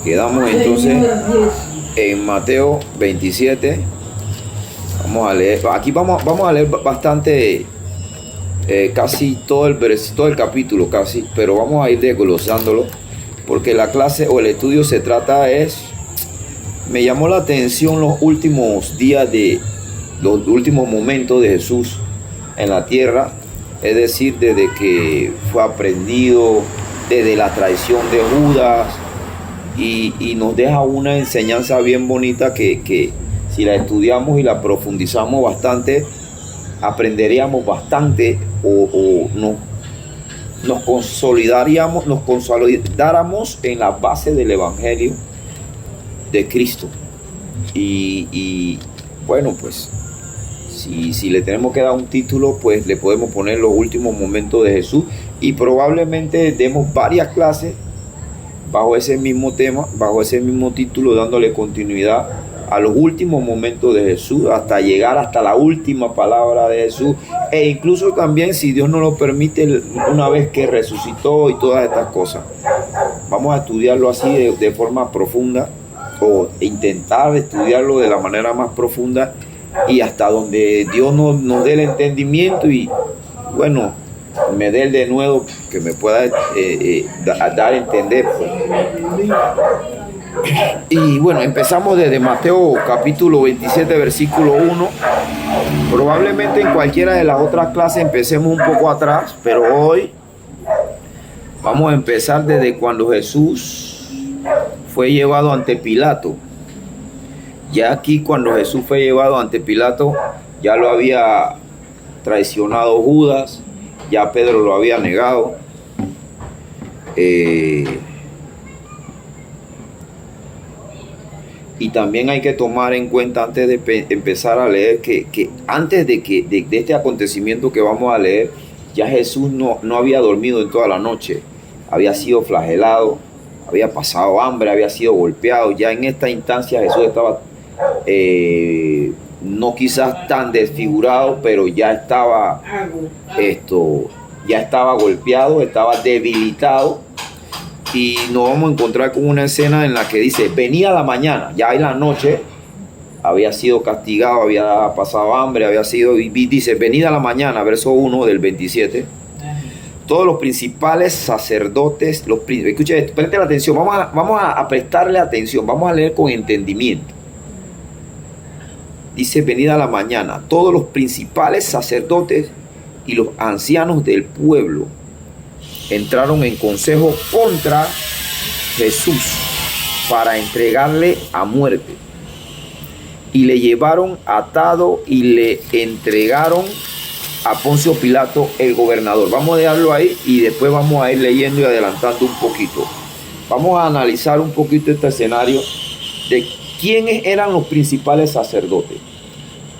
Quedamos entonces en Mateo 27. Vamos a leer. Aquí vamos a leer bastante, casi todo el capítulo, casi, pero vamos a ir desglosándolo, porque la clase o el estudio se trata me llamó la atención los últimos días los últimos momentos de Jesús en la tierra, es decir, desde que fue aprendido, desde la traición de Judas, y nos deja una enseñanza bien bonita que si la estudiamos y la profundizamos bastante, aprenderíamos bastante o nos consolidáramos en la base del Evangelio de Cristo. Y bueno, pues si le tenemos que dar un título, pues le podemos poner los últimos momentos de Jesús, y probablemente demos varias clases bajo ese mismo tema, bajo ese mismo título, dándole continuidad a los últimos momentos de Jesús, hasta llegar hasta la última palabra de Jesús, e incluso también, si Dios nos lo permite, una vez que resucitó y todas estas cosas. Vamos a estudiarlo así de forma profunda, o intentar estudiarlo de la manera más profunda, y hasta donde Dios nos dé el entendimiento, y bueno, me dé el de nuevo que me pueda dar a entender. Y bueno, empezamos desde Mateo capítulo 27, versículo 1. Probablemente en cualquiera de las otras clases empecemos un poco atrás, pero hoy vamos a empezar desde cuando Jesús fue llevado ante Pilato. Ya aquí, cuando Jesús fue llevado ante Pilato, ya lo había traicionado Judas, ya Pedro lo había negado. Y también hay que tomar en cuenta, antes de empezar a leer, que antes de este acontecimiento que vamos a leer, ya Jesús no había dormido en toda la noche. Había sido flagelado, había pasado hambre, había sido golpeado. Ya en esta instancia Jesús estaba, no quizás tan desfigurado, pero ya estaba golpeado, estaba debilitado. Y nos vamos a encontrar con una escena en la que dice: venía la mañana, ya en la noche, había sido castigado, había pasado hambre, y dice: venida la mañana, verso 1 del 27. Todos los principales sacerdotes, escuchen, presten atención, vamos a prestarle atención, vamos a leer con entendimiento. Dice: venida la mañana, todos los principales sacerdotes y los ancianos del pueblo entraron en consejo contra Jesús para entregarle a muerte, y le llevaron atado y le entregaron a Poncio Pilato, el gobernador. Vamos a dejarlo ahí y después vamos a ir leyendo y adelantando un poquito. Vamos a analizar un poquito este escenario de quiénes eran los principales sacerdotes.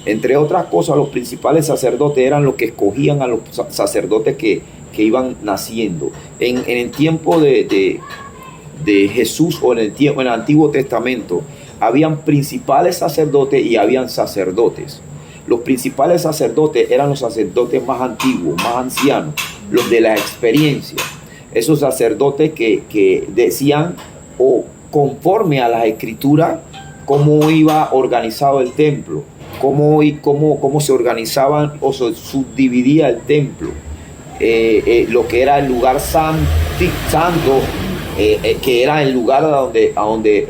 Entre otras cosas, los principales sacerdotes eran los que escogían a los sacerdotes que iban naciendo. En el tiempo de Jesús, o en el Antiguo Testamento, habían principales sacerdotes y habían sacerdotes. Los principales sacerdotes eran los sacerdotes más antiguos, más ancianos, los de la experiencia. Esos sacerdotes que decían, o conforme a las escrituras, cómo iba organizado el templo, cómo se organizaban o se subdividía el templo. Lo que era el lugar santo, que era el lugar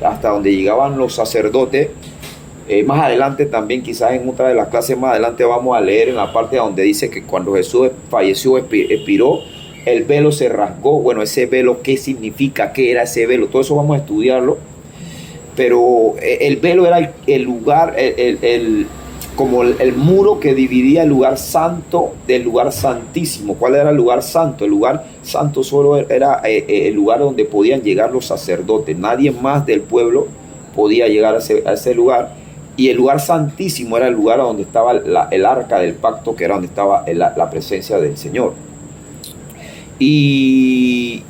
hasta donde llegaban los sacerdotes. Más adelante también, quizás en otra de las clases más adelante, vamos a leer en la parte donde dice que cuando Jesús falleció, expiró, el velo se rasgó. Bueno, ese velo, ¿qué significa? ¿Qué era ese velo? Todo eso vamos a estudiarlo. Pero el velo era el lugar, como el muro que dividía el lugar santo del lugar santísimo. ¿Cuál era el lugar santo? El lugar santo solo era el lugar donde podían llegar los sacerdotes. Nadie más del pueblo podía llegar a ese lugar. Y el lugar santísimo era el lugar donde estaba el arca del pacto, que era donde estaba la presencia del Señor. Y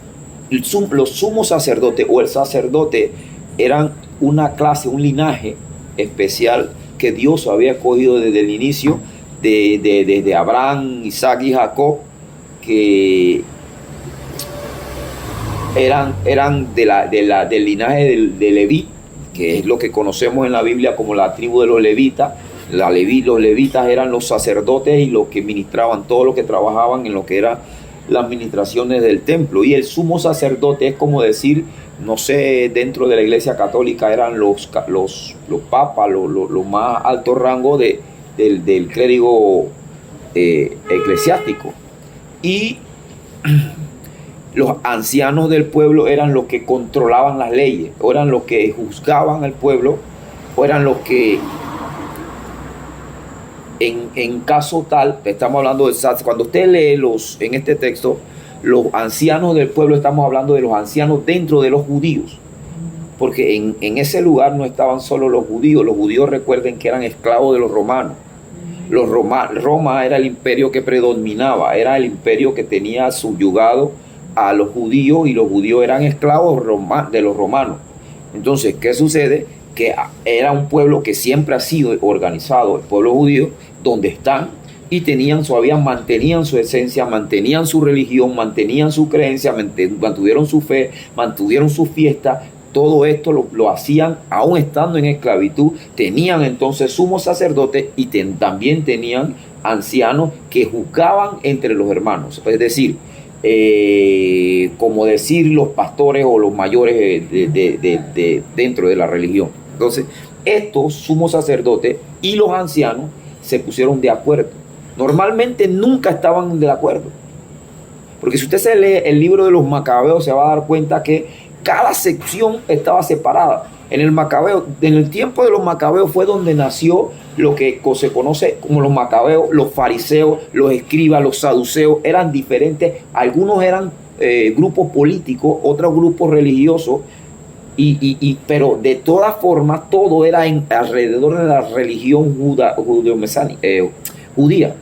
los sumos sacerdotes, o el sacerdote, eran una clase, un linaje especial que Dios había escogido desde el inicio, desde Abraham, Isaac y Jacob, que eran del linaje de Leví, que es lo que conocemos en la Biblia como la tribu de los levitas. Los levitas eran los sacerdotes y los que ministraban, todos los que trabajaban en lo que eran las administraciones del templo. Y el sumo sacerdote es como decir, no sé, dentro de la iglesia católica eran los papas, los más altos rangos del clérigo eclesiástico. Y los ancianos del pueblo eran los que controlaban las leyes, o eran los que juzgaban al pueblo, o eran los que en caso tal, estamos hablando de, cuando usted lee en este texto, los ancianos del pueblo, estamos hablando de los ancianos dentro de los judíos, porque en ese lugar no estaban solo los judíos recuerden que eran esclavos de los romanos. Roma era el imperio que predominaba, era el imperio que tenía subyugado a los judíos, y los judíos eran esclavos de los romanos. Entonces, ¿qué sucede? Que era un pueblo que siempre ha sido organizado, el pueblo judío, donde están, y mantenían su esencia, mantenían su religión, mantenían su creencia, mantuvieron su fe, mantuvieron su fiesta. Todo esto lo hacían aún estando en esclavitud. Tenían entonces sumos sacerdotes y también tenían ancianos que juzgaban entre los hermanos. Es decir, como decir los pastores o los mayores dentro de la religión. Entonces, estos sumos sacerdotes y los ancianos se pusieron de acuerdo. Normalmente nunca estaban de acuerdo. Porque si usted se lee el libro de los Macabeos, se va a dar cuenta que cada sección estaba separada. En el tiempo de los Macabeos fue donde nació lo que se conoce como los Macabeos, los fariseos, los escribas, los saduceos. Eran diferentes. Algunos eran grupos políticos, otros grupos religiosos. Pero de todas formas todo era alrededor de la religión judía.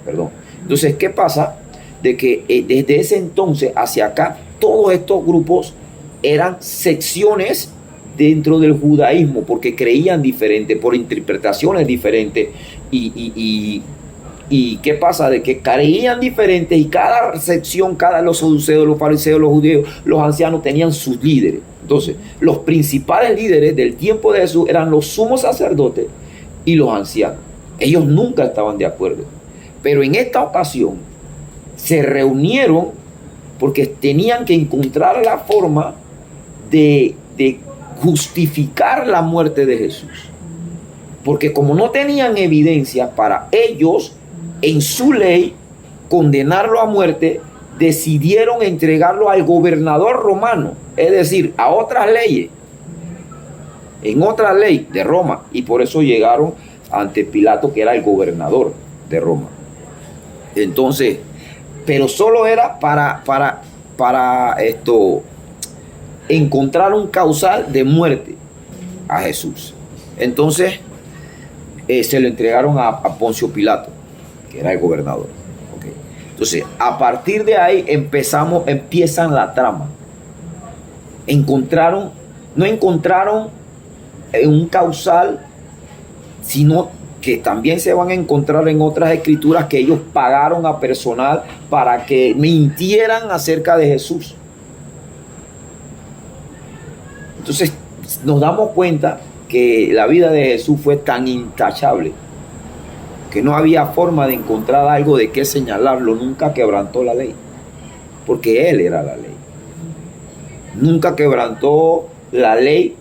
Entonces, ¿qué pasa? De que desde ese entonces hacia acá, todos estos grupos eran secciones dentro del judaísmo, porque creían diferente, por interpretaciones diferentes. ¿Y qué pasa? De que creían diferentes, y cada sección, los saduceos, los fariseos, los judíos, los ancianos tenían sus líderes. Entonces, los principales líderes del tiempo de Jesús eran los sumos sacerdotes y los ancianos. Ellos nunca estaban de acuerdo. Pero en esta ocasión se reunieron porque tenían que encontrar la forma de justificar la muerte de Jesús. Porque como no tenían evidencia para ellos, en su ley, condenarlo a muerte, decidieron entregarlo al gobernador romano, es decir, a otras leyes, en otra ley de Roma, y por eso llegaron ante Pilato, que era el gobernador de Roma. Entonces, pero solo era para encontrar un causal de muerte a Jesús. Entonces, se lo entregaron a Poncio Pilato, que era el gobernador. Okay. Entonces, a partir de ahí empiezan la trama. No encontraron un causal, sino que también se van a encontrar en otras escrituras que ellos pagaron a personal para que mintieran acerca de Jesús. Entonces nos damos cuenta que la vida de Jesús fue tan intachable que no había forma de encontrar algo de qué señalarlo. Nunca quebrantó la ley, porque Él era la ley. Nunca quebrantó la ley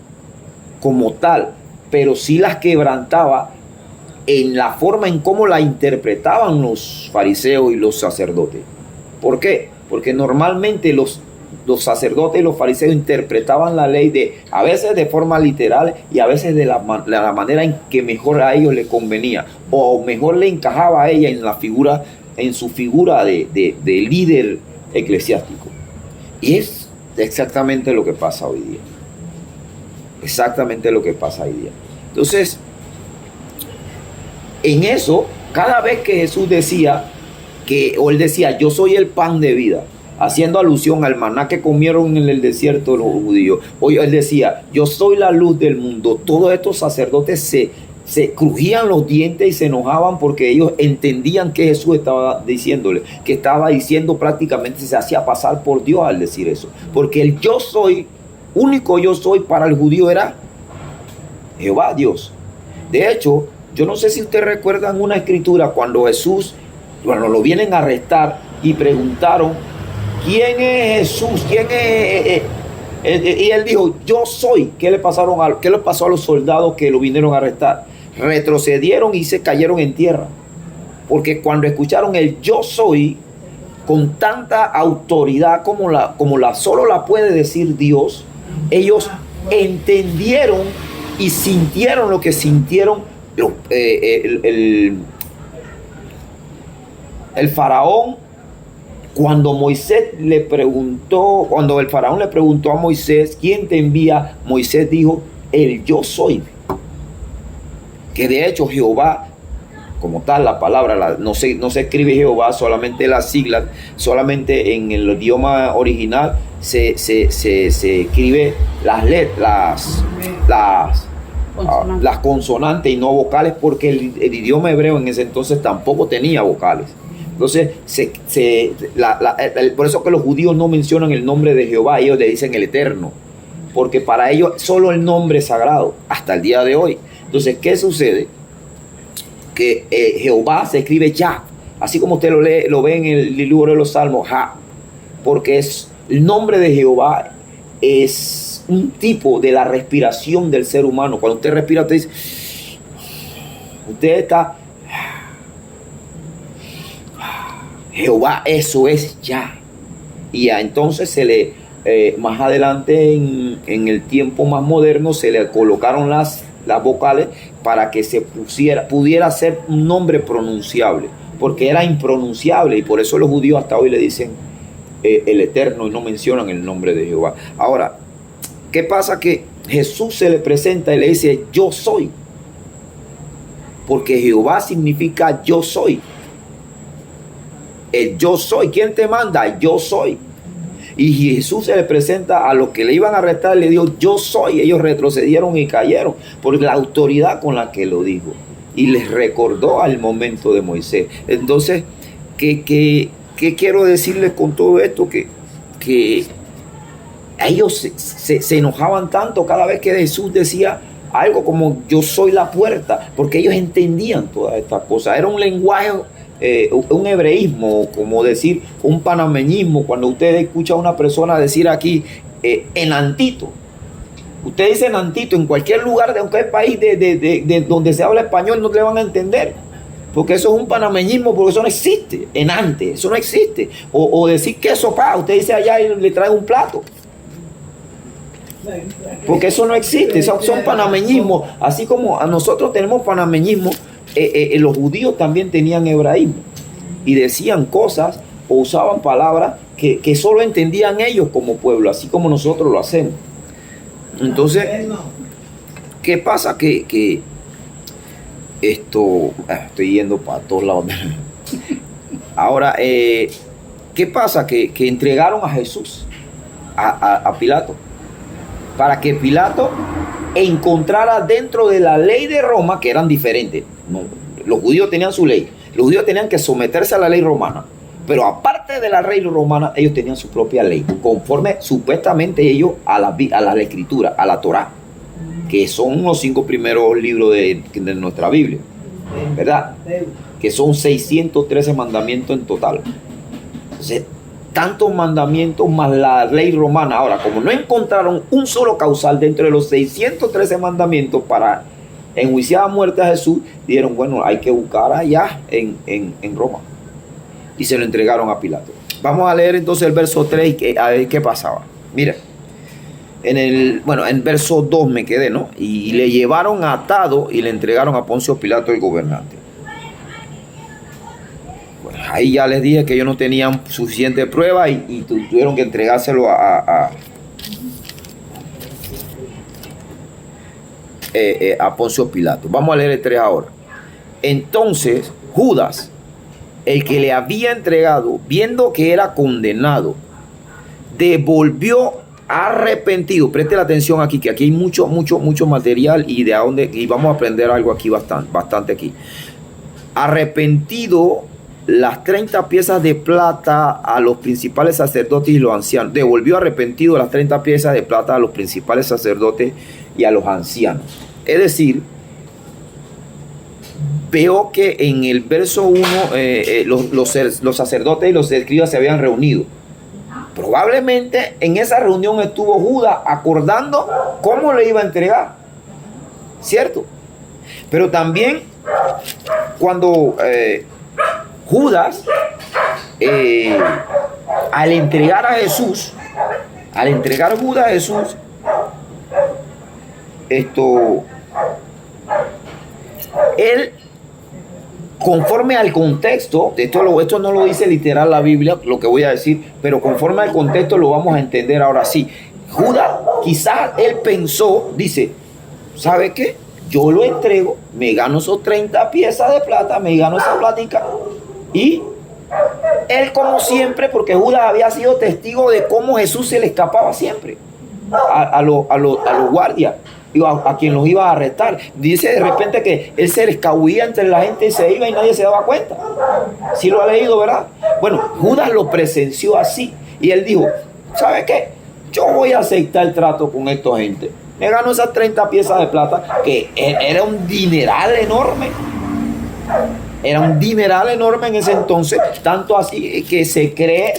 como tal, pero sí las quebrantaba en la forma en cómo la interpretaban los fariseos y los sacerdotes. ¿Por qué? Porque normalmente los sacerdotes y los fariseos interpretaban la ley a veces de forma literal y a veces de la manera en que mejor a ellos les convenía, o mejor le encajaba a ella en su figura de líder eclesiástico. Y es exactamente lo que pasa hoy día. Exactamente lo que pasa hoy día. Entonces, en eso, cada vez que Jesús decía él decía, yo soy el pan de vida, haciendo alusión al maná que comieron en el desierto los judíos. Hoy él decía, yo soy la luz del mundo. Todos estos sacerdotes se crujían los dientes y se enojaban porque ellos entendían que Jesús estaba diciéndole, que estaba diciendo prácticamente, se hacía pasar por Dios al decir eso. Porque el yo soy, único yo soy para el judío era Jehová Dios. De hecho, yo no sé si ustedes recuerdan una escritura cuando Jesús, bueno, lo vienen a arrestar y preguntaron, ¿quién es Jesús? ¿Quién es? Y él dijo, yo soy. ¿Qué le pasó a los soldados que lo vinieron a arrestar? Retrocedieron y se cayeron en tierra. Porque cuando escucharon el yo soy, con tanta autoridad como solo la puede decir Dios, ellos entendieron y sintieron lo que sintieron el faraón. Cuando el faraón le preguntó a Moisés, ¿quién te envía? Moisés dijo, el yo soy. Que de hecho Jehová, como tal la palabra, no se escribe Jehová, solamente las siglas, solamente en el idioma original se escribe las consonantes y no vocales, porque el idioma hebreo en ese entonces tampoco tenía vocales. Entonces, por eso que los judíos no mencionan el nombre de Jehová, ellos le dicen el Eterno, porque para ellos solo el nombre es sagrado, hasta el día de hoy. Entonces, ¿qué sucede? Que Jehová se escribe Ya, así como usted lo ve en el libro de los Salmos, Ja, porque el nombre de Jehová es un tipo de la respiración del ser humano. Cuando usted respira, usted dice, usted está... Jehová, eso es Ya. Y ya entonces más adelante en el tiempo más moderno se le colocaron las vocales para que pudiera ser un nombre pronunciable, porque era impronunciable, y por eso los judíos hasta hoy le dicen el Eterno y no mencionan el nombre de Jehová. Ahora, ¿qué pasa? Que Jesús se le presenta y le dice yo soy, porque Jehová significa yo soy. El yo soy. ¿Quién te manda? Yo soy. Y Jesús se le presenta a los que le iban a arrestar, le dijo yo soy. Ellos retrocedieron y cayeron por la autoridad con la que lo dijo, y les recordó al momento de Moisés. Entonces, ¿qué quiero decirles con todo esto? Que ellos se enojaban tanto cada vez que Jesús decía algo como yo soy la puerta, porque ellos entendían todas estas cosas. Era un lenguaje, un hebreísmo, como decir un panameñismo. Cuando usted escucha a una persona decir aquí enantito, usted dice enantito en cualquier lugar de cualquier país de donde se habla español, no le van a entender, porque eso es un panameñismo, porque eso no existe. Enante, eso no existe. O decir queso pa, usted dice allá y le trae un plato, porque eso no existe. Son panameñismos. Así como a nosotros tenemos panameñismo, los judíos también tenían hebraísmo y decían cosas o usaban palabras que solo entendían ellos como pueblo, así como nosotros lo hacemos. Entonces, ¿qué pasa? Que esto, estoy yendo para todos lados. Ahora, ¿qué pasa? Que entregaron a Jesús a Pilato, para que Pilato encontrara dentro de la ley de Roma, que eran diferentes. No, los judíos tenían su ley, los judíos tenían que someterse a la ley romana, pero aparte de la ley romana, ellos tenían su propia ley, conforme supuestamente ellos a la escritura, a la Torá, que son los 5 primeros libros de nuestra Biblia, ¿verdad? Que son 613 mandamientos en total. Entonces, tantos mandamientos más la ley romana. Ahora, como no encontraron un solo causal dentro de los 613 mandamientos para enjuiciar a muerte a Jesús, dijeron, bueno, hay que buscar allá en Roma, y se lo entregaron a Pilato. Vamos a leer entonces el verso 3 a ver qué pasaba. Mira, en verso 2 me quedé, ¿no? Y le llevaron atado y le entregaron a Poncio Pilato, el gobernante. Ahí ya les dije que ellos no tenían suficiente prueba y tuvieron que entregárselo a Poncio Pilato. Vamos a leer el 3 ahora. Entonces Judas, el que le había entregado, viendo que era condenado, devolvió arrepentido. Preste la atención aquí, que aquí hay mucho material y vamos a aprender algo aquí bastante aquí. Arrepentido las 30 piezas de plata a los principales sacerdotes y los ancianos. Devolvió arrepentido las 30 piezas de plata a los principales sacerdotes y a los ancianos. Es decir, veo que en el verso 1 los sacerdotes y los escribas se habían reunido. Probablemente en esa reunión estuvo Judas acordando cómo le iba a entregar, ¿cierto? Pero también cuando Judas, al entregar a Jesús, Judas a Jesús, él, conforme al contexto, esto no lo dice literal la Biblia, lo que voy a decir, pero conforme al contexto lo vamos a entender ahora sí. Judas, quizás él pensó, dice, ¿sabe qué? Yo lo entrego, me gano esos 30 piezas de plata, me gano esa plática, y él, como siempre, porque Judas había sido testigo de cómo Jesús se le escapaba siempre a los guardias, a quien los iba a arrestar. Dice de repente que él se escabullía entre la gente y se iba y nadie se daba cuenta. Sí lo ha leído, ¿verdad? Bueno, Judas lo presenció así y él dijo, ¿sabe qué? Yo voy a aceptar el trato con esta gente. Me gano esas 30 piezas de plata, que era un dineral enorme. Era un dineral enorme en ese entonces, tanto así que se cree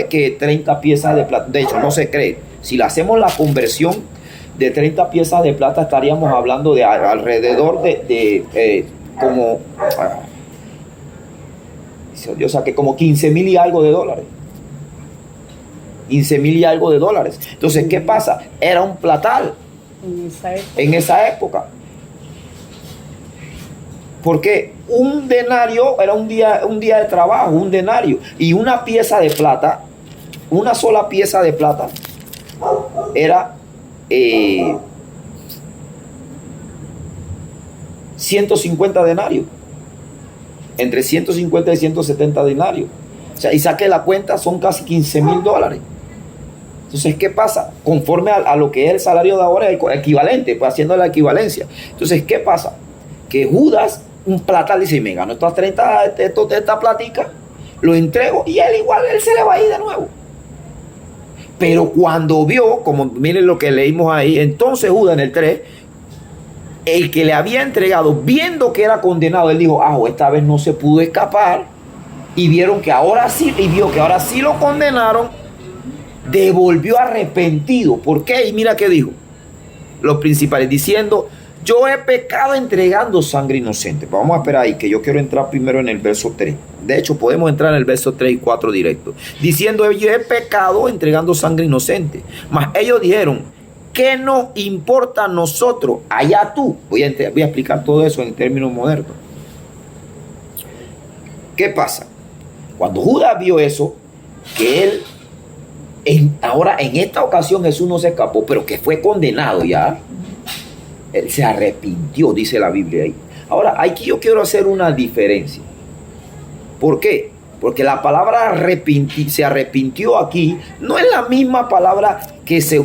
que 30 piezas de plata, de hecho no se cree, si le hacemos la conversión de 30 piezas de plata estaríamos hablando de alrededor de como, yo saqué como 15,000 y algo de dólares. 15,000 y algo de dólares. Entonces, ¿qué pasa? Era un platal en esa época. Porque un denario era un día de trabajo, un denario. Y una pieza de plata, una sola pieza de plata, era 150 denarios. Entre 150 y 170 denarios. O sea, y saque la cuenta, son casi 15,000 dólares. Entonces, ¿qué pasa? Conforme a lo que es el salario de ahora, es equivalente, pues haciendo la equivalencia. Entonces, ¿qué pasa? Que Judas, un platal, dice, me gano estas 30, esta platica, lo entrego y él se le va a ir de nuevo. Pero cuando vio, como miren lo que leímos ahí, entonces Judas en el 3, el que le había entregado, viendo que era condenado, él dijo, esta vez no se pudo escapar, y vieron que ahora sí, y vio que ahora sí lo condenaron, devolvió arrepentido. ¿Por qué? Y mira qué dijo los principales, diciendo, yo he pecado entregando sangre inocente. Vamos a esperar ahí, que yo quiero entrar primero en el verso 3. De hecho, podemos entrar en el verso 3 y 4 directo. Diciendo, yo he pecado entregando sangre inocente. Mas ellos dijeron, ¿qué nos importa a nosotros? Allá tú. Voy a explicar todo eso en términos modernos. ¿Qué pasa? Cuando Judas vio eso, que él, ahora en esta ocasión Jesús no se escapó, pero que fue condenado ya. Él se arrepintió, dice la Biblia ahí. Ahora, aquí yo quiero hacer una diferencia. ¿Por qué? Porque la palabra se arrepintió aquí no es la misma palabra que se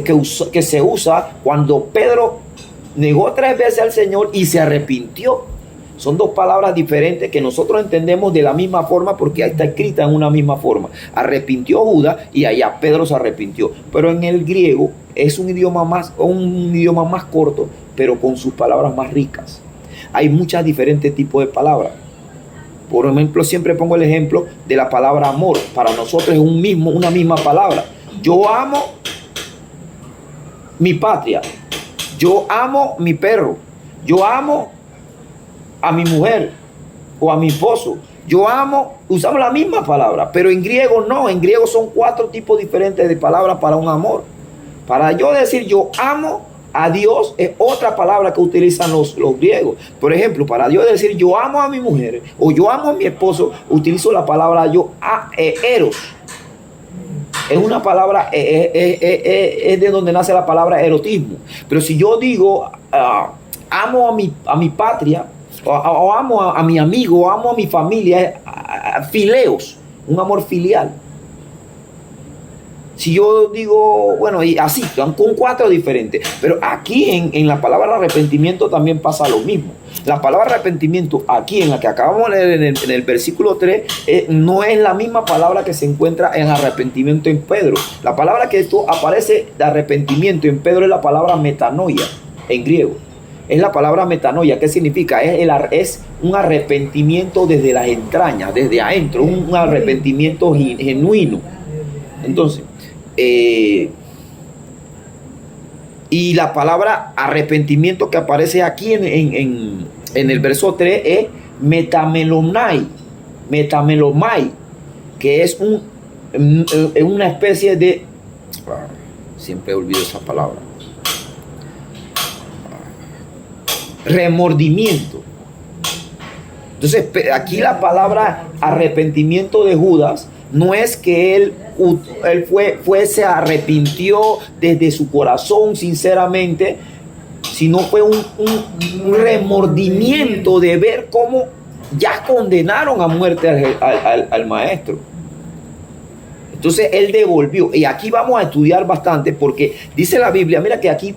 usa cuando Pedro negó 3 veces al Señor y se arrepintió. Son 2 palabras diferentes que nosotros entendemos de la misma forma porque ahí está escrita en una misma forma. Arrepintió Judas y allá Pedro se arrepintió. Pero en el griego es un idioma más corto, pero con sus palabras más ricas. Hay muchos diferentes tipos de palabras. Por ejemplo, siempre pongo el ejemplo de la palabra amor. Para nosotros es una misma palabra. Yo amo mi patria. Yo amo mi perro. Yo amo a mi mujer o a mi esposo. Yo amo, usamos la misma palabra, pero en griego no. En griego son 4 tipos diferentes de palabras para un amor. Para yo decir yo amo a Dios es otra palabra que utilizan los griegos. Por ejemplo, para yo decir yo amo a mi mujer o yo amo a mi esposo, utilizo la palabra eros. Es una palabra, es de donde nace la palabra erotismo. Pero si yo digo amo a mi patria, o amo a mi amigo, o amo a mi familia, fileos, un amor filial. si yo digo, bueno, y así, son con 4 diferentes. Pero aquí en la palabra arrepentimiento también pasa lo mismo. La palabra arrepentimiento aquí en la que acabamos de leer en el versículo 3 no es la misma palabra que se encuentra en arrepentimiento en Pedro. La palabra que esto aparece de arrepentimiento en Pedro es la palabra metanoia en griego. Es la palabra metanoia. ¿Qué significa? Es un arrepentimiento desde las entrañas, desde adentro, un arrepentimiento genuino. Entonces, y la palabra arrepentimiento que aparece aquí en el verso 3 es metamelomai, que es una especie de... Siempre olvido esa palabra. Remordimiento. Entonces, aquí la palabra arrepentimiento de Judas no es que él se arrepintió desde su corazón sinceramente, sino fue un remordimiento de ver cómo ya condenaron a muerte al maestro. Entonces él devolvió, y aquí vamos a estudiar bastante porque dice la Biblia, mira que aquí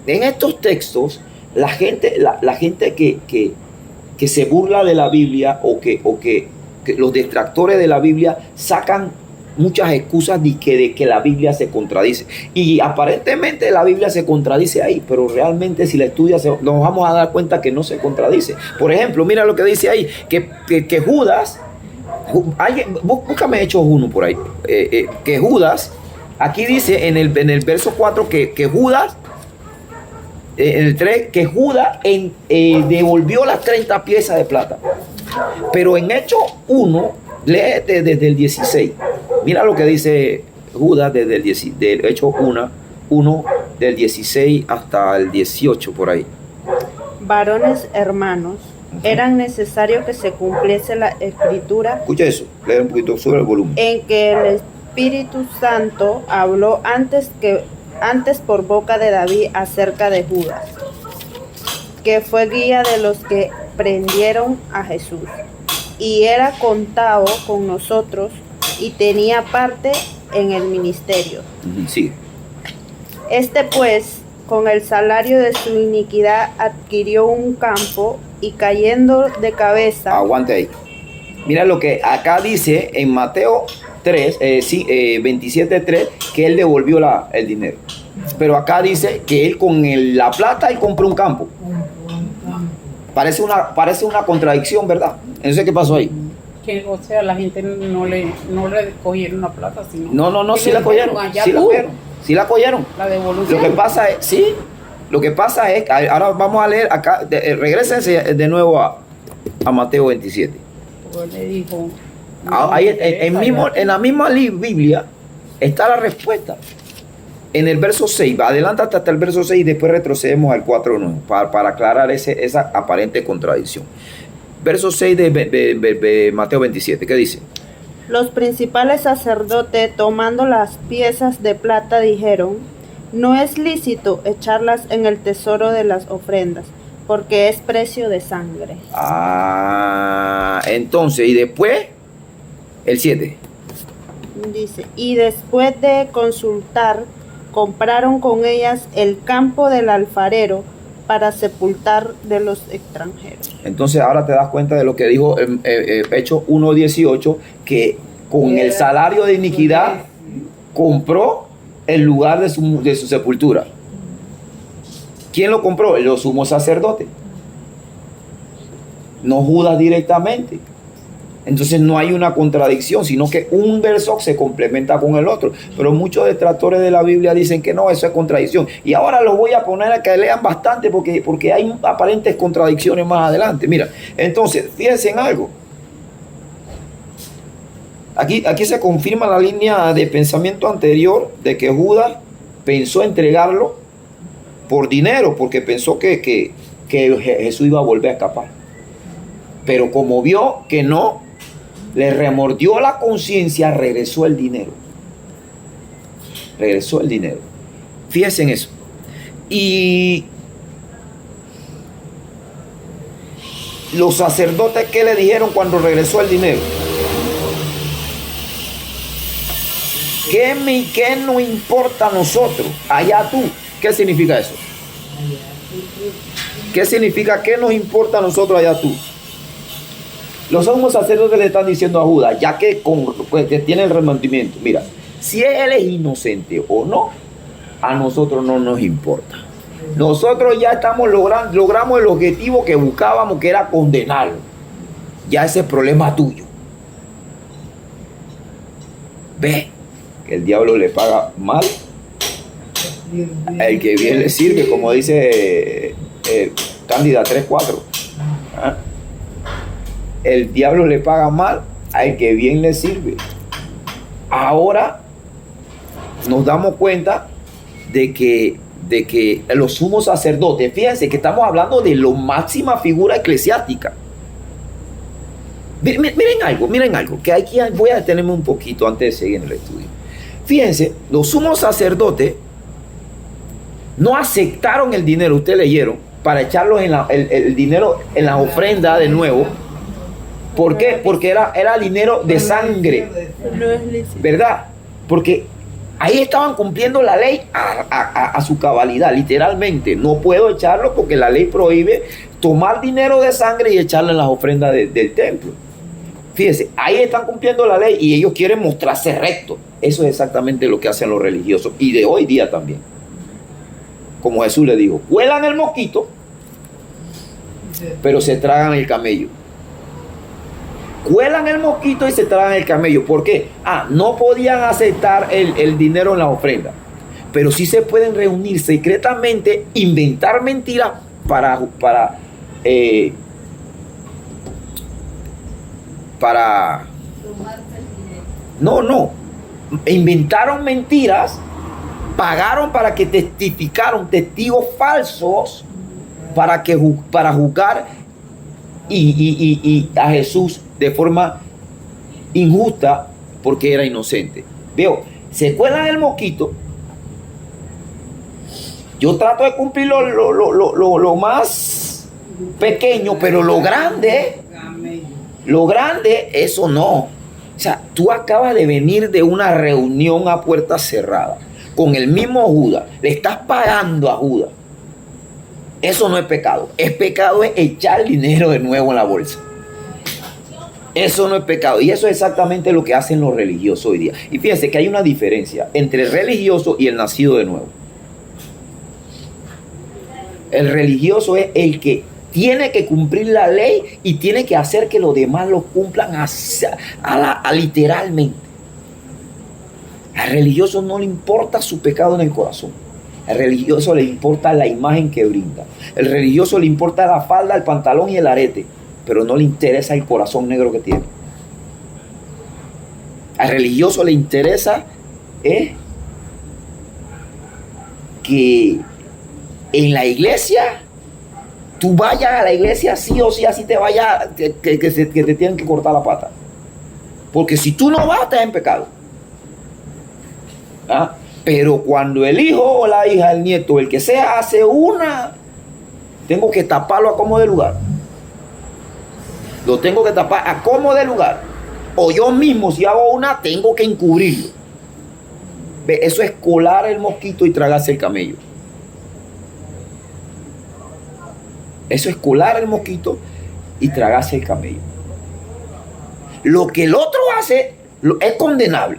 en estos textos la gente que se burla de la Biblia o que los detractores de la Biblia sacan muchas excusas de que la Biblia se contradice. Y aparentemente la Biblia se contradice ahí, pero realmente si la estudias nos vamos a dar cuenta que no se contradice. Por ejemplo, mira lo que dice ahí, que Judas, búscame Hechos 1 por ahí, que Judas, aquí dice en el verso 4 que Judas, en el 3, que Judas devolvió las 30 piezas de plata. Pero en Hechos 1, léete desde el 16. Mira lo que dice Judas desde del Hechos 1, del 16 hasta el 18 por ahí. Varones hermanos, eran necesario que se cumpliese la escritura. Escucha eso, lee un poquito, sube el volumen. En que el Espíritu Santo habló antes por boca de David acerca de Judas, que fue guía de los que prendieron a Jesús, y era contado con nosotros y tenía parte en el ministerio. Sigue. Este pues, con el salario de su iniquidad, adquirió un campo y cayendo de cabeza... Aguante ahí. Mira lo que acá dice en Mateo 3, 27:3, que él devolvió el dinero. Pero acá dice que él con la plata él compró un campo. Parece una contradicción, ¿verdad? Entonces, ¿qué pasó ahí? Que, o sea, la gente no le cogieron la plata, sino... No, sí la cogieron. Sí la cogieron. La devolución. Lo que pasa es, ahora vamos a leer acá, regrésense de nuevo a Mateo 27. Pues le dijo... Ahí, en la misma Biblia está la respuesta. En el verso 6, adelántate hasta el verso 6 y después retrocedemos al 4:9 para aclarar esa aparente contradicción. Verso 6 de Mateo 27, ¿qué dice? Los principales sacerdotes, tomando las piezas de plata, dijeron: no es lícito echarlas en el tesoro de las ofrendas, porque es precio de sangre. Entonces, y después, el 7. Dice, y después de consultar, compraron con ellas el campo del alfarero para sepultar de los extranjeros. Entonces ahora te das cuenta de lo que dijo Hechos 1:18, que con el salario de iniquidad compró el lugar de su sepultura. ¿Quién lo compró? Los sumos sacerdotes. No Judas directamente. Entonces no hay una contradicción, sino que un verso se complementa con el otro. Pero muchos detractores de la Biblia dicen que no, eso es contradicción. Y ahora los voy a poner a que lean bastante porque hay aparentes contradicciones más adelante. Mira, entonces, fíjense en algo. Aquí se confirma la línea de pensamiento anterior de que Judas pensó entregarlo por dinero, porque pensó que Jesús iba a volver a escapar. Pero como vio que no, le remordió la conciencia, regresó el dinero. Fíjense en eso. Y los sacerdotes, ¿qué le dijeron cuando regresó el dinero? ¿Qué nos importa a nosotros? Allá tú. ¿Qué significa eso? ¿Qué significa qué nos importa a nosotros allá tú? Los sumos sacerdotes le están diciendo a Judas, ya que, que tiene el remordimiento, mira, si él es inocente o no, a nosotros no nos importa. Nosotros ya logramos el objetivo que buscábamos, que era condenarlo. Ya ese es problema tuyo. Ve que el diablo le paga mal al que bien le sirve, como dice Cándida 3:4. ¿Ah? El diablo le paga mal al que bien le sirve. Ahora nos damos cuenta de que los sumos sacerdotes, fíjense que estamos hablando de la máxima figura eclesiástica. Miren algo, que aquí voy a detenerme un poquito antes de seguir en el estudio. Fíjense, los sumos sacerdotes no aceptaron el dinero, ustedes leyeron, para echarlo el dinero en las ofrendas de nuevo. ¿Por qué? Porque era dinero de sangre, ¿verdad? Porque ahí estaban cumpliendo la ley a su cabalidad, literalmente. No puedo echarlo porque la ley prohíbe tomar dinero de sangre y echarlo en las ofrendas del templo. Fíjense, ahí están cumpliendo la ley y ellos quieren mostrarse rectos. Eso es exactamente lo que hacen los religiosos y de hoy día también. Como Jesús le dijo, cuelan el mosquito, pero se tragan el camello. Cuelan el mosquito y se tragan el camello. ¿Por qué? No podían aceptar el dinero en la ofrenda. Pero sí se pueden reunir secretamente, inventar mentiras para inventaron mentiras, pagaron para que testificaron testigos falsos para juzgar y a Jesús de forma injusta porque era inocente. Veo, se cuelan el mosquito. Yo trato de cumplir lo más pequeño, pero lo grande, eso no. O sea, tú acabas de venir de una reunión a puerta cerrada con el mismo Judas, le estás pagando a Judas. Eso no es pecado. Es pecado es echar dinero de nuevo en la bolsa. Eso no es pecado. Y eso es exactamente lo que hacen los religiosos hoy día. Y fíjense que hay una diferencia entre el religioso y el nacido de nuevo. El religioso es el que tiene que cumplir la ley y tiene que hacer que los demás lo cumplan literalmente. Al religioso no le importa su pecado en el corazón. Al religioso le importa la imagen que brinda. El religioso le importa la falda, el pantalón y el arete, pero no le interesa el corazón negro que tiene. Al religioso le interesa que en la iglesia tú vayas a la iglesia sí o sí, así te vayas, que te tienen que cortar la pata. Porque si tú no vas, estás en pecado. Pero cuando el hijo o la hija, el nieto, el que sea, hace tengo que taparlo a como de lugar. Lo tengo que tapar a como de lugar. O yo mismo, si hago tengo que encubrirlo. Eso es colar el mosquito y tragarse el camello. Eso es colar el mosquito y tragarse el camello. Lo que el otro hace es condenable.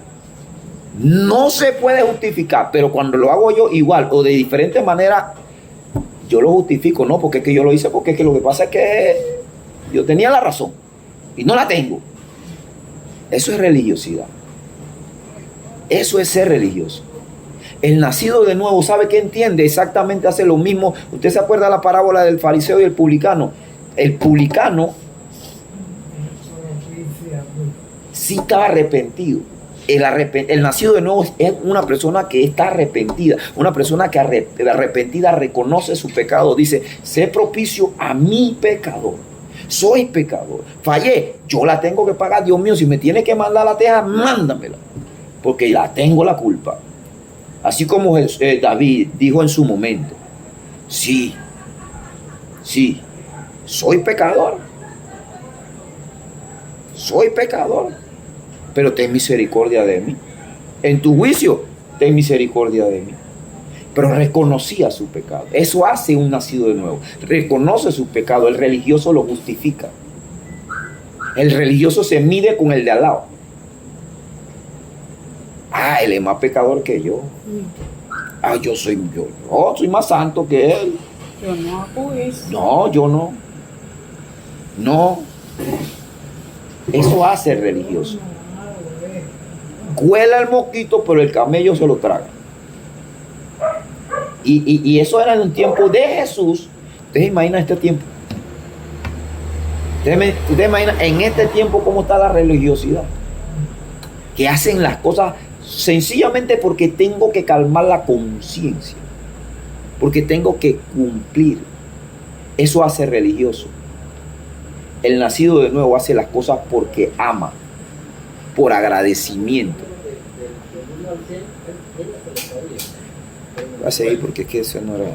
No se puede justificar, pero cuando lo hago yo igual o de diferentes maneras, yo lo justifico, no porque es que yo lo hice, porque es que lo que pasa es que yo tenía la razón y no la tengo. Eso es religiosidad. Eso es ser religioso. El nacido de nuevo, ¿sabe qué entiende? Exactamente hace lo mismo. ¿Usted se acuerda de la parábola del fariseo y el publicano? El publicano sí estaba arrepentido. El nacido de nuevo es una persona que está arrepentida, una persona que arrepentida reconoce su pecado, dice, sé propicio a mi pecador, soy pecador, fallé, yo la tengo que pagar, Dios mío, si me tiene que mandar la teja, mándamela, porque la tengo la culpa. Así como David dijo en su momento, sí, soy pecador, pero ten misericordia de mí. En tu juicio, ten misericordia de mí. Pero reconocía su pecado. Eso hace un nacido de nuevo. Reconoce su pecado. El religioso lo justifica. El religioso se mide con el de al lado. Ah, él es más pecador que yo. Ah, yo soy más santo que él. Yo no hago eso. No, yo no. No. Eso hace el religioso. Cuela el mosquito, pero el camello se lo traga. Y eso era en un tiempo de Jesús. Ustedes imaginan este tiempo. Ustedes imaginan en este tiempo cómo está la religiosidad. Que hacen las cosas sencillamente porque tengo que calmar la conciencia. Porque tengo que cumplir. Eso hace religioso. El nacido de nuevo hace las cosas porque ama. Por agradecimiento. Voy a seguir porque es que eso no era.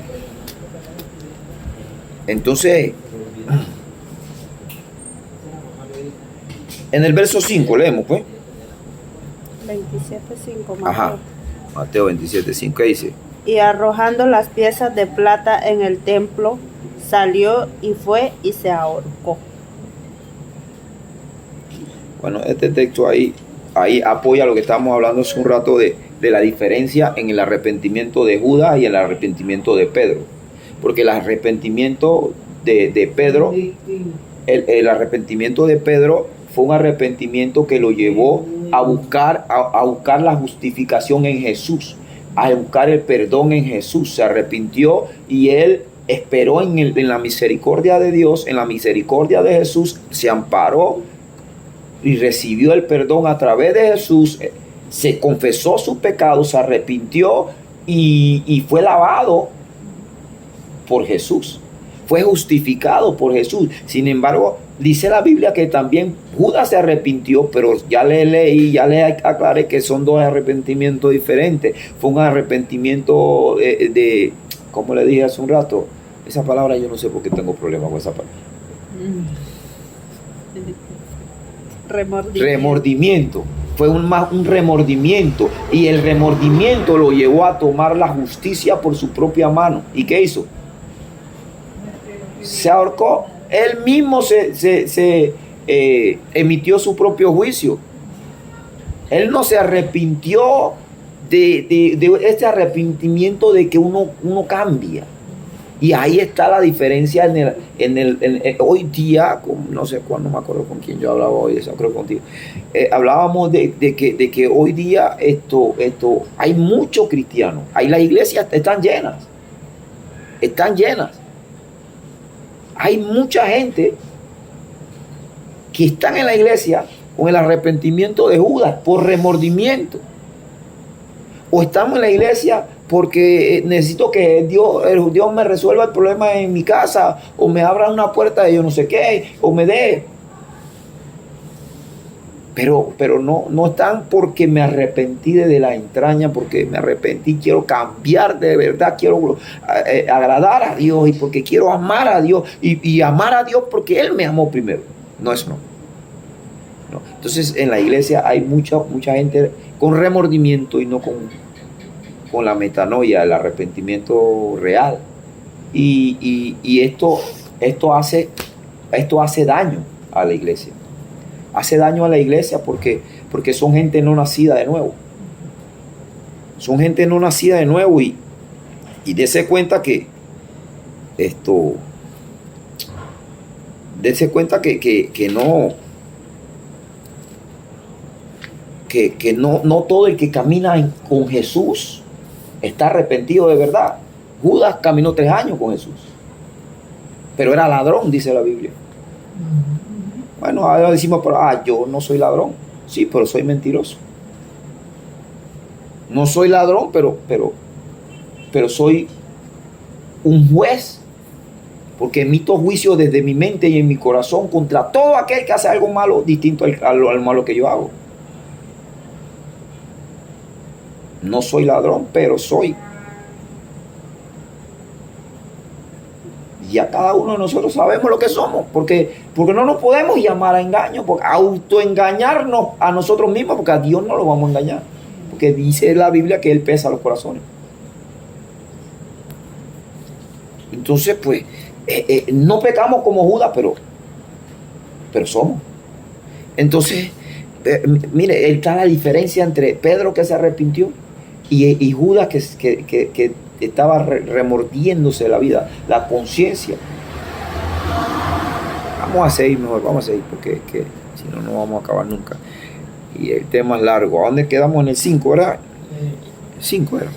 Entonces, en el verso 5 leemos, pues. 27:5 más. Ajá. Mateo 27:5, ¿qué dice? Y arrojando las piezas de plata en el templo, salió y fue y se ahorcó. Bueno, este texto ahí apoya lo que estábamos hablando hace un rato de la diferencia en el arrepentimiento de Judas y el arrepentimiento de Pedro. Porque el arrepentimiento de Pedro, el arrepentimiento de Pedro fue un arrepentimiento que lo llevó a buscar la justificación en Jesús, a buscar el perdón en Jesús. Se arrepintió y él esperó en la misericordia de Dios, en la misericordia de Jesús, se amparó y recibió el perdón a través de Jesús, se confesó su pecado, se arrepintió y fue lavado por Jesús, fue justificado por Jesús. Sin embargo, dice la Biblia que también Judas se arrepintió, pero ya le aclaré que son dos arrepentimientos diferentes. Fue un arrepentimiento de como le dije hace un rato, esa palabra yo no sé por qué tengo problemas con esa palabra. Remordimiento. Fue un remordimiento. Y el remordimiento lo llevó a tomar la justicia por su propia mano. ¿Y qué hizo? Se ahorcó. Él mismo emitió su propio juicio. Él no se arrepintió de este arrepentimiento de que uno cambia. Y ahí está la diferencia hoy día, no sé cuándo, me acuerdo con quién yo hablaba hoy, eso creo contigo. Hablábamos de que hoy día hay muchos cristianos, ahí las iglesias están llenas. Hay mucha gente que están en la iglesia con el arrepentimiento de Judas por remordimiento. O estamos en la iglesia porque necesito que Dios me resuelva el problema en mi casa, o me abra una puerta de yo no sé qué, o me dé. Pero no están porque me arrepentí de la entraña, porque me arrepentí, quiero cambiar de verdad, quiero agradar a Dios y porque quiero amar a Dios y amar a Dios porque Él me amó primero. No, eso no. Entonces en la iglesia hay mucha gente con remordimiento y no con la metanoia, el arrepentimiento real. Y esto hace daño a la iglesia. Hace daño a la iglesia porque son gente no nacida de nuevo. Son gente no nacida de nuevo y dése cuenta que no todo el que camina con Jesús está arrepentido de verdad. Judas caminó 3 años con Jesús, pero era ladrón, dice la Biblia. Bueno, ahora decimos, yo no soy ladrón. Sí, pero soy mentiroso. No soy ladrón, pero soy un juez, porque emito juicio desde mi mente y en mi corazón contra todo aquel que hace algo malo distinto al malo que yo hago. No soy ladrón, pero soy. Ya cada uno de nosotros sabemos lo que somos, porque no nos podemos llamar a engaño, porque autoengañarnos a nosotros mismos, porque a Dios no lo vamos a engañar, porque dice la Biblia que Él pesa los corazones. Entonces, pues, no pecamos como Judas, pero somos. Entonces, mire, está la diferencia entre Pedro que se arrepintió y Judas que estaba remordiéndose la vida, la conciencia. Vamos a seguir mejor, vamos a seguir, porque si no, no vamos a acabar nunca. Y el tema es largo. ¿A dónde quedamos? En el 5, ¿verdad? 5 era.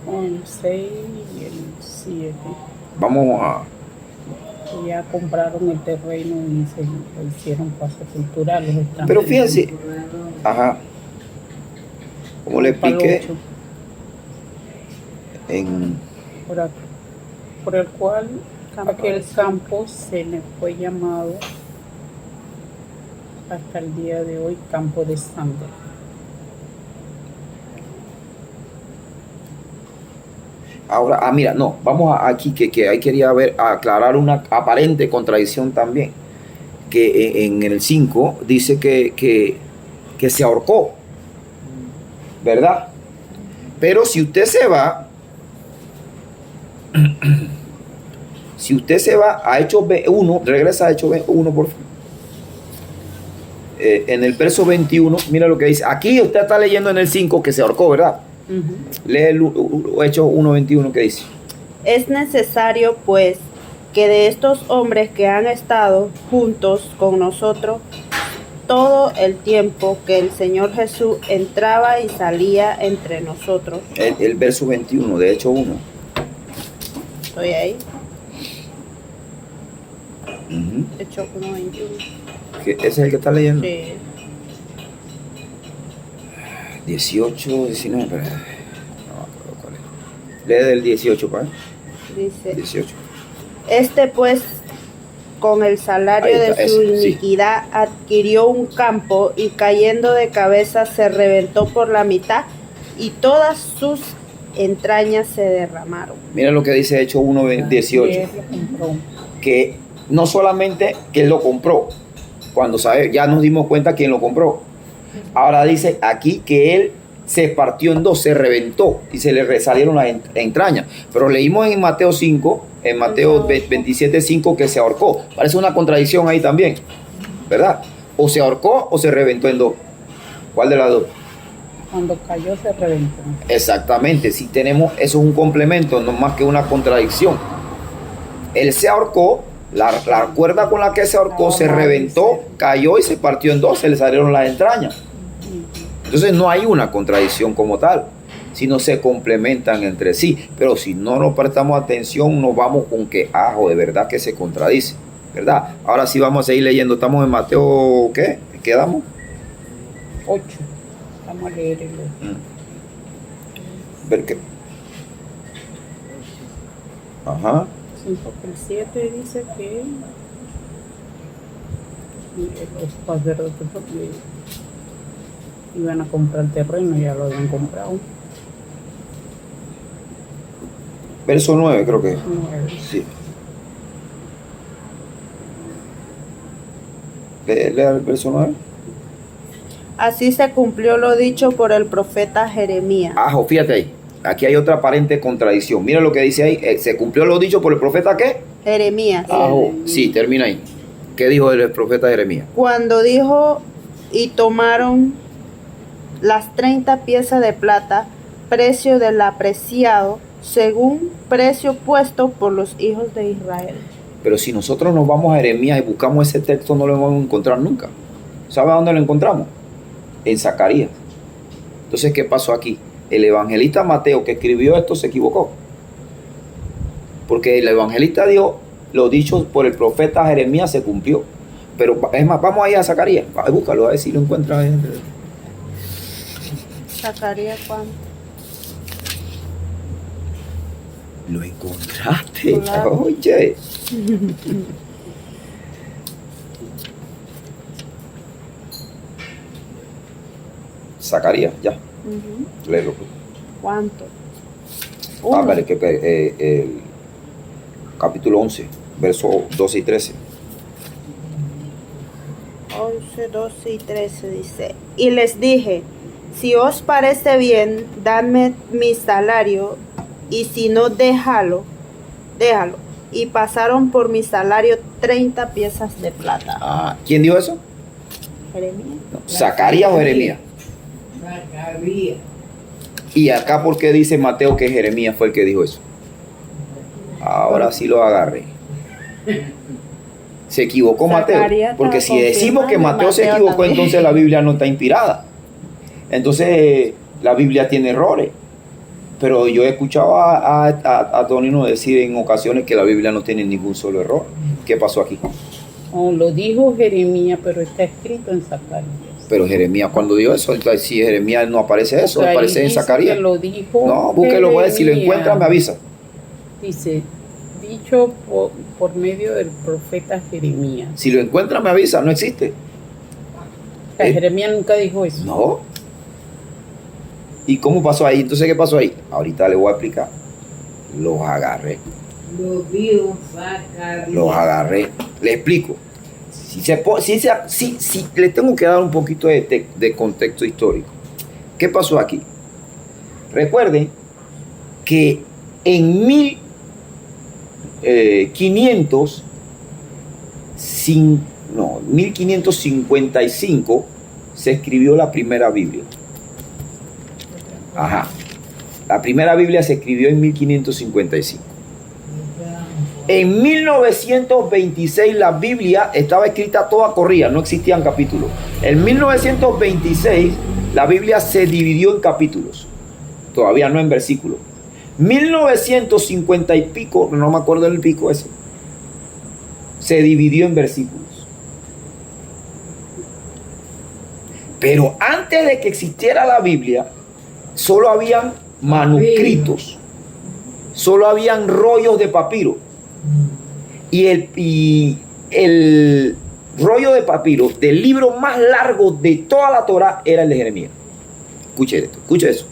Con el 6 y el 7. Vamos a... Ya compraron el terreno y se hicieron paso cultural los extranjeros. Pero fíjense, ajá, como le expliqué, por el cual aquel campo se le fue llamado hasta el día de hoy campo de sangre. ahora, mira, no, vamos aquí, que ahí quería aclarar una aparente contradicción también, que en el 5 dice que se ahorcó, ¿verdad? Pero si usted se va, a Hechos 1, regresa a Hechos 1, por favor. En el verso 21, mira lo que dice. Aquí usted está leyendo en el 5 que se ahorcó, ¿verdad? Lee el Hechos 1:21 que dice. Es necesario, pues, que de estos hombres que han estado juntos con nosotros todo el tiempo que el Señor Jesús entraba y salía entre nosotros. El verso 21 de Hechos 1. Estoy ahí. Hechos 1:21. ¿Ese es el que está leyendo? Sí. 18, 19, pero no me acuerdo cuál es. Lee del 18, ¿cuál? Dice, 18. Este pues, con el salario Ahí está, de su ese, sí. iniquidad, adquirió un campo y cayendo de cabeza se reventó por la mitad y todas sus entrañas se derramaron. Mira lo que dice Hechos 1:18. Que no solamente que él lo compró, cuando ya nos dimos cuenta quién lo compró. Ahora dice aquí que él se partió en dos, se reventó y se le resalieron las entrañas. Pero leímos en Mateo 5, en Mateo 27:5 que se ahorcó. Parece una contradicción ahí también, ¿verdad? O se ahorcó o se reventó en dos. ¿Cuál de las dos? Cuando cayó se reventó. Exactamente, si tenemos, eso es un complemento, no más que una contradicción. Él se ahorcó, la cuerda con la que se ahorcó se reventó, cayó y se partió en dos, se le salieron las entrañas. Entonces no hay una contradicción como tal, sino se complementan entre sí. Pero si no nos prestamos atención, nos vamos con que, de verdad que se contradice, ¿verdad? Ahora sí vamos a seguir leyendo. Estamos en Mateo, ¿qué? ¿Quedamos? 8. Vamos a leer el 8. Ver qué. Ajá. Sí, porque el 7 dice que los sacerdotes iban a comprar terreno, ya lo habían comprado. Verso 9 creo que. Sí. Lea el verso 9. Así se cumplió lo dicho por el profeta Jeremías. Fíjate ahí. Aquí hay otra aparente contradicción. Mira lo que dice ahí. ¿Se cumplió lo dicho por el profeta qué? Jeremías. Sí, termina ahí. ¿Qué dijo el profeta Jeremías? Cuando dijo, y tomaron las 30 piezas de plata, precio del apreciado, según precio puesto por los hijos de Israel. Pero si nosotros nos vamos a Jeremías y buscamos ese texto, no lo vamos a encontrar nunca. ¿Sabe dónde lo encontramos? En Zacarías. Entonces, ¿qué pasó aquí? El evangelista Mateo que escribió esto se equivocó. Porque el evangelista dijo, lo dicho por el profeta Jeremías se cumplió. Pero es más, vamos a ir a Zacarías. Búscalo, a ver si lo encuentras. Zacarías, ¿cuánto? Lo encontraste. Claro. Oye. Zacarías, ya. Léelo. ¿Cuánto? Vale, el capítulo 11, versos 12 y 13. 11, 12 y 13 dice, y les dije, Si os parece bien, dadme mi salario, y si no, déjalo. Y pasaron por mi salario 30 piezas de plata. Ah, ¿quién dijo eso? Jeremías. No, ¿Zacarías o Jeremías? Zacarías. Y acá, ¿por qué dice Mateo que Jeremías fue el que dijo eso? Ahora sí lo agarré. Se equivocó Mateo. Zacarías Porque estaba si decimos que confirmando, Mateo se Mateo equivocó, también. entonces la Biblia no está inspirada. Entonces la Biblia tiene errores. Pero yo he escuchado a Tonino decir en ocasiones que la Biblia no tiene ningún solo error. ¿Qué pasó aquí? Oh, lo dijo Jeremías, pero está escrito en Zacarías. Pero Jeremías, cuando dijo eso, entonces, si Jeremías no aparece eso, Porque ahí aparece en dice Zacarías. que lo dijo No, búsquelo, pues, si lo Jeremías. encuentra me avisa. Dice, dicho por medio del profeta Jeremías. Si lo encuentra me avisa, no existe. O sea, Jeremías nunca dijo eso. No. ¿Y cómo pasó ahí? Entonces, ¿qué pasó ahí? Ahorita le voy a explicar. Los agarré. Lo dijo Zacarías. Los agarré. Le explico. Si le tengo que dar un poquito de contexto histórico. ¿Qué pasó aquí? Recuerden que en 1555 se escribió la primera Biblia. Ajá. La primera Biblia se escribió en 1555. En 1926 la Biblia estaba escrita toda corrida, no existían capítulos. En 1926 la Biblia se dividió en capítulos, todavía no en versículos. 1950 y pico, no me acuerdo del pico ese, se dividió en versículos. Pero antes de que existiera la Biblia, solo habían manuscritos, solo habían rollos de papiro. Y el rollo de papiro del libro más largo de toda la Torá era el de Jeremías. Escuche eso.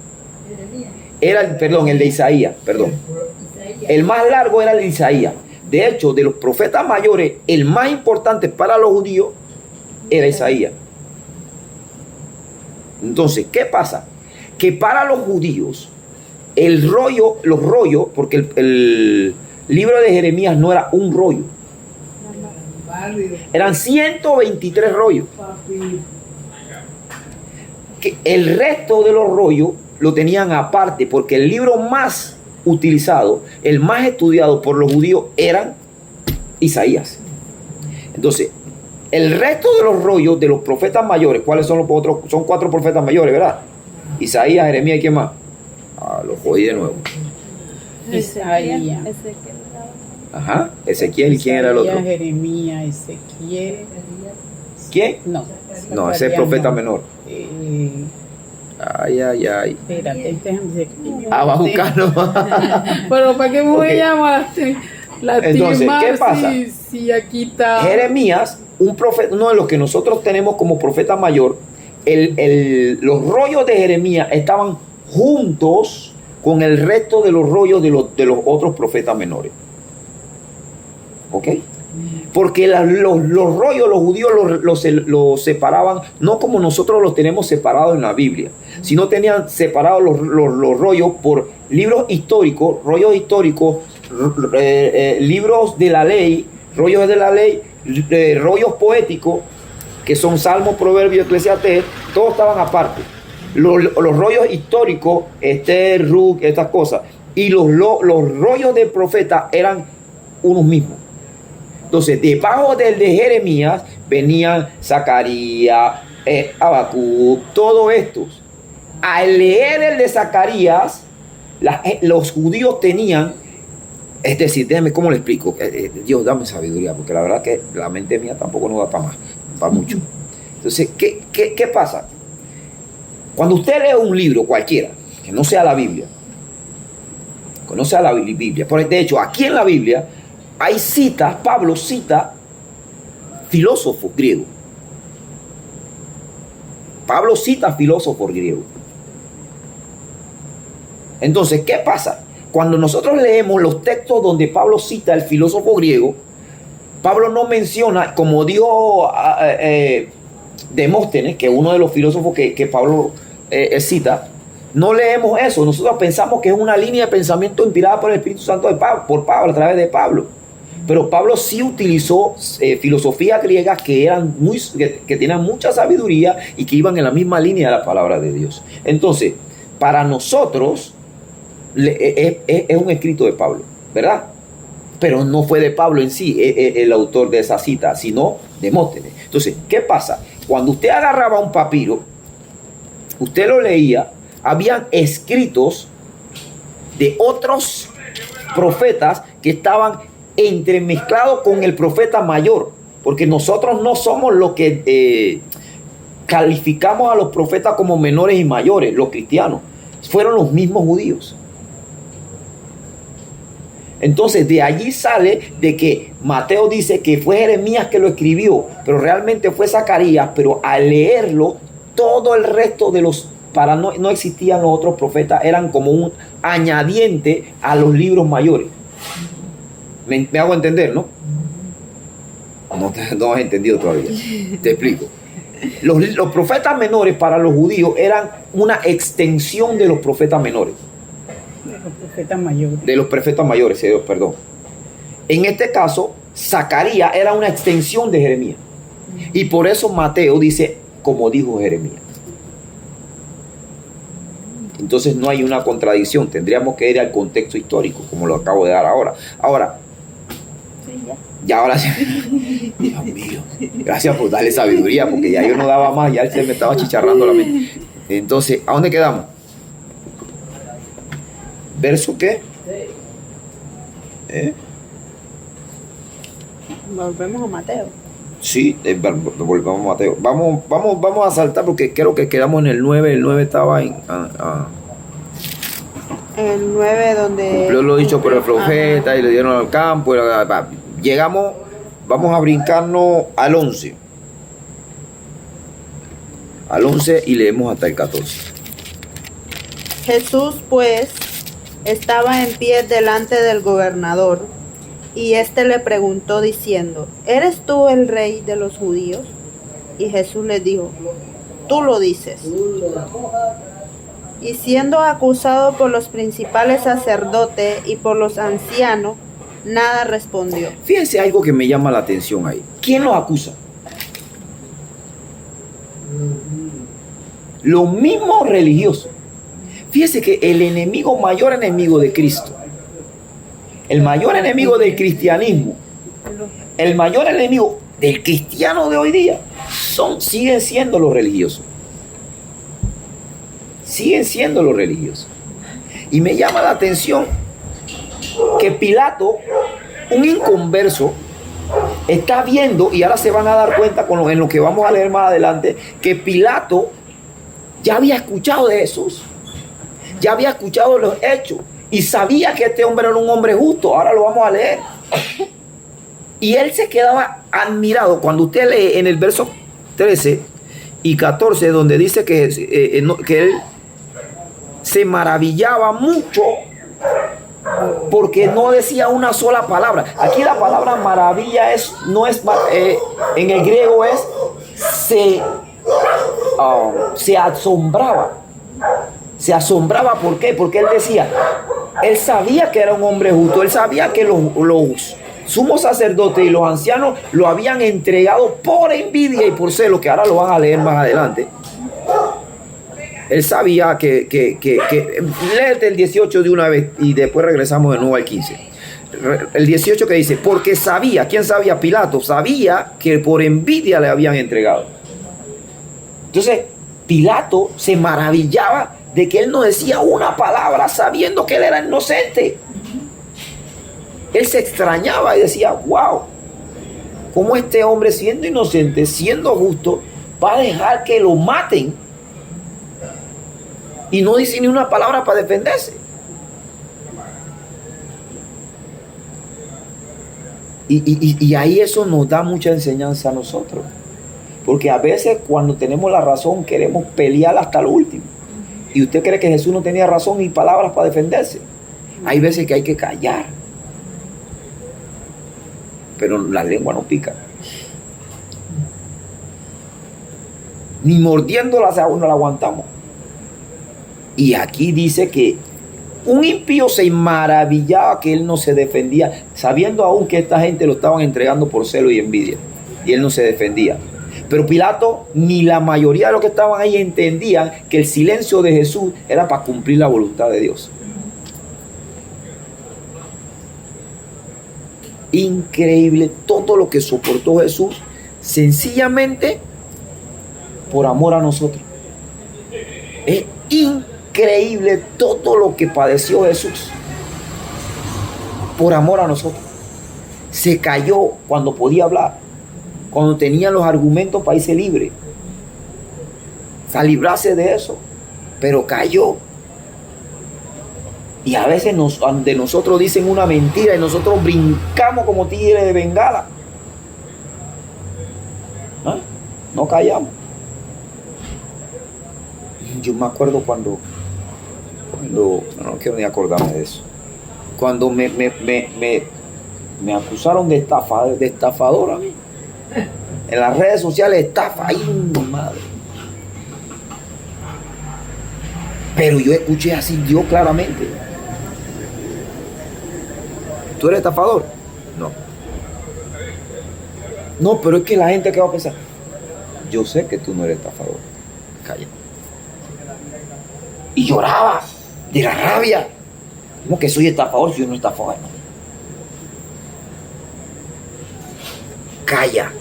Era el de Isaías, perdón. El más largo era el de Isaías. De hecho, de los profetas mayores, el más importante para los judíos era Isaías. Entonces, ¿qué pasa? Que para los judíos, los rollos, porque el libro de Jeremías no era un rollo, eran 123 rollos. Que el resto de los rollos lo tenían aparte, porque el libro más utilizado, el más estudiado por los judíos, eran Isaías. Entonces, el resto de los rollos de los profetas mayores, ¿cuáles son los otros? Son 4 profetas mayores, ¿verdad? Isaías, Jeremías y ¿quién más? Lo jodí de nuevo. Isaías. Ajá, Ezequiel, ¿y quién era el otro? Jeremías, Ezequiel. ¿Quién? No, No, ese es el profeta menor. Ay. Espérate, déjame Va a buscarlo. Pero ¿para qué me voy Ok. a llamar? Entonces, ¿qué pasa? Si aquí está. Jeremías, un profeta, uno de los que nosotros tenemos como profeta mayor, los rollos de Jeremías estaban juntos con el resto de los rollos de los otros profetas menores. ¿Ok? Porque los rollos, los judíos los separaban, no como nosotros los tenemos separados en la Biblia, sino tenían separados los rollos por rollos históricos, libros de la ley, rollos de la ley, rollos poéticos, que son Salmos, Proverbios, Eclesiastés, todos estaban aparte. Los rollos históricos, Esther, Ruth, estas cosas, y los rollos del profeta eran unos mismos. Entonces, debajo del de Jeremías venían Zacarías, Habacuc, todos estos. Al leer el de Zacarías, los judíos tenían, es decir, déjame cómo le explico. Dios, dame sabiduría, porque la verdad que la mente mía tampoco no da para mucho. Entonces, ¿qué pasa? Cuando usted lee un libro cualquiera, que no sea la Biblia, por de hecho, aquí en la Biblia hay citas, Pablo cita filósofos griegos. Entonces, ¿qué pasa? Cuando nosotros leemos los textos donde Pablo cita al filósofo griego, Pablo no menciona, como dijo Demóstenes, que uno de los filósofos que Pablo él cita, no leemos eso. Nosotros pensamos que es una línea de pensamiento inspirada por el Espíritu Santo por Pablo, a través de Pablo. Pero Pablo sí utilizó filosofías griegas que eran que tenían mucha sabiduría y que iban en la misma línea de la palabra de Dios. Entonces, para nosotros es un escrito de Pablo, ¿verdad? Pero no fue de Pablo en sí el autor de esa cita, sino Demóstenes. Entonces, ¿qué pasa? Cuando usted agarraba un papiro, usted lo leía, habían escritos de otros profetas que estaban entremezclados con el profeta mayor, porque nosotros no somos los que calificamos a los profetas como menores y mayores. Los cristianos fueron los mismos judíos. Entonces de allí sale de que Mateo dice que fue Jeremías que lo escribió, pero realmente fue Zacarías. Pero al leerlo, todo el resto de los, no existían los otros profetas, eran como un añadiente a los libros mayores. ¿Me hago entender, no? No has entendido todavía. Te explico. Los profetas menores para los judíos eran una extensión de los profetas menores. De los profetas mayores. De los profetas mayores, perdón. En este caso, Zacarías era una extensión de Jeremías. Y por eso Mateo dice, como dijo Jeremías. Entonces no hay una contradicción. Tendríamos que ir al contexto histórico, como lo acabo de dar ahora. Ahora, ya ahora sí. Dios mío, gracias por darle sabiduría, porque ya yo no daba más, ya él se me estaba chicharrando la mente. Entonces, ¿a dónde quedamos? ¿Verso qué? Volvemos a Mateo. Sí, volvemos a Mateo. Vamos a saltar porque creo que quedamos en el 9. El 9 estaba en... El 9 donde... Cumplió lo dicho por el profeta y le dieron al campo. Llegamos, vamos a brincarnos al 11. Al 11 y leemos hasta el 14. Jesús, pues, estaba en pie delante del gobernador, y éste le preguntó diciendo, ¿eres tú el rey de los judíos? Y Jesús le dijo, tú lo dices. Y siendo acusado por los principales sacerdotes y por los ancianos, nada respondió. Fíjense algo que me llama la atención ahí. ¿Quién lo acusa? Los mismos religiosos. Fíjense que el mayor enemigo de Cristo, el mayor enemigo del cristianismo, el mayor enemigo del cristiano de hoy día, siguen siendo los religiosos. Siguen siendo los religiosos. Y me llama la atención que Pilato, un inconverso, está viendo, y ahora se van a dar cuenta en lo que vamos a leer más adelante, que Pilato ya había escuchado de Jesús, ya había escuchado los hechos y sabía que este hombre era un hombre justo. Ahora lo vamos a leer. Y él se quedaba admirado cuando usted lee en el verso 13 y 14, donde dice que él se maravillaba mucho porque no decía una sola palabra. Aquí la palabra maravilla en el griego se asombraba. Se asombraba, ¿por qué? Porque él decía, él sabía que era un hombre justo, él sabía que los sumos sacerdotes y los ancianos lo habían entregado por envidia y por celo, que ahora lo van a leer más adelante. Él sabía que léete el 18 de una vez y después regresamos de nuevo al 15. El 18 que dice, porque sabía, ¿quién sabía? Pilato sabía que por envidia le habían entregado. Entonces, Pilato se maravillaba de que él no decía una palabra sabiendo que él era inocente. Él se extrañaba y decía, wow, ¿cómo este hombre siendo inocente, siendo justo, va a dejar que lo maten? Y no dice ni una palabra para defenderse. Y ahí eso nos da mucha enseñanza a nosotros. Porque a veces cuando tenemos la razón queremos pelear hasta lo último. Y usted cree que Jesús no tenía razón y palabras para defenderse. Hay veces que hay que callar. Pero la lengua no pica. Ni mordiéndola no la aguantamos. Y aquí dice que un impío se maravillaba que él no se defendía, sabiendo aún que esta gente lo estaban entregando por celo y envidia. Y él no se defendía. Pero Pilato ni la mayoría de los que estaban ahí entendían que el silencio de Jesús era para cumplir la voluntad de Dios. Increíble todo lo que soportó Jesús, sencillamente por amor a nosotros. Es increíble todo lo que padeció Jesús por amor a nosotros. Se cayó cuando podía hablar, cuando tenía los argumentos para irse libre, para librarse de eso, pero cayó. Y a veces de nosotros dicen una mentira y nosotros brincamos como tigres de bengala. ¿Ah? No callamos. Yo me acuerdo cuando no quiero ni acordarme de eso. Cuando me acusaron de estafadora. En las redes sociales, estafa. ¡Ay, madre! Pero yo escuché así Dios claramente. ¿Tú eres estafador? No. No, pero es que la gente, ¿qué va a pensar? Yo sé que tú no eres estafador. Calla. Y lloraba de la rabia. ¿Cómo que soy estafador si yo no estafador? Calla.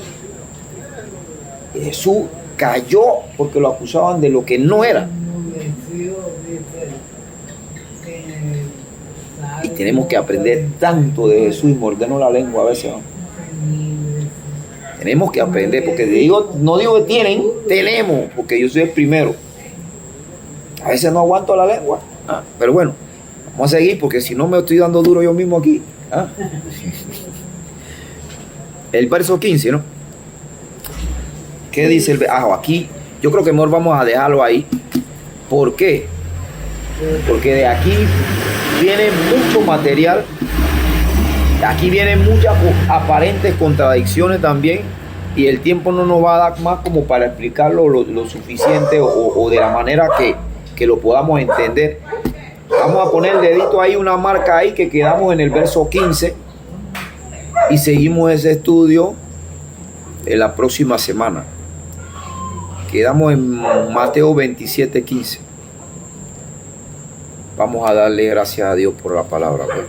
Y Jesús cayó porque lo acusaban de lo que no era. Y tenemos que aprender tanto de Jesús y mordernos la lengua a veces, ¿no? Tenemos que aprender, porque no digo que tenemos, porque yo soy el primero. A veces no aguanto la lengua. Pero bueno, vamos a seguir, porque si no me estoy dando duro yo mismo aquí. El verso 15, ¿no? ¿Qué dice el verso? Aquí, yo creo que mejor vamos a dejarlo ahí. ¿Por qué? Porque de aquí viene mucho material. Aquí vienen muchas aparentes contradicciones también. Y el tiempo no nos va a dar más como para explicarlo lo suficiente o de la manera que lo podamos entender. Vamos a poner el dedito ahí, una marca ahí, que quedamos en el verso 15. Y seguimos ese estudio en la próxima semana. Quedamos en Mateo 27:15. Vamos a darle gracias a Dios por la palabra, pues.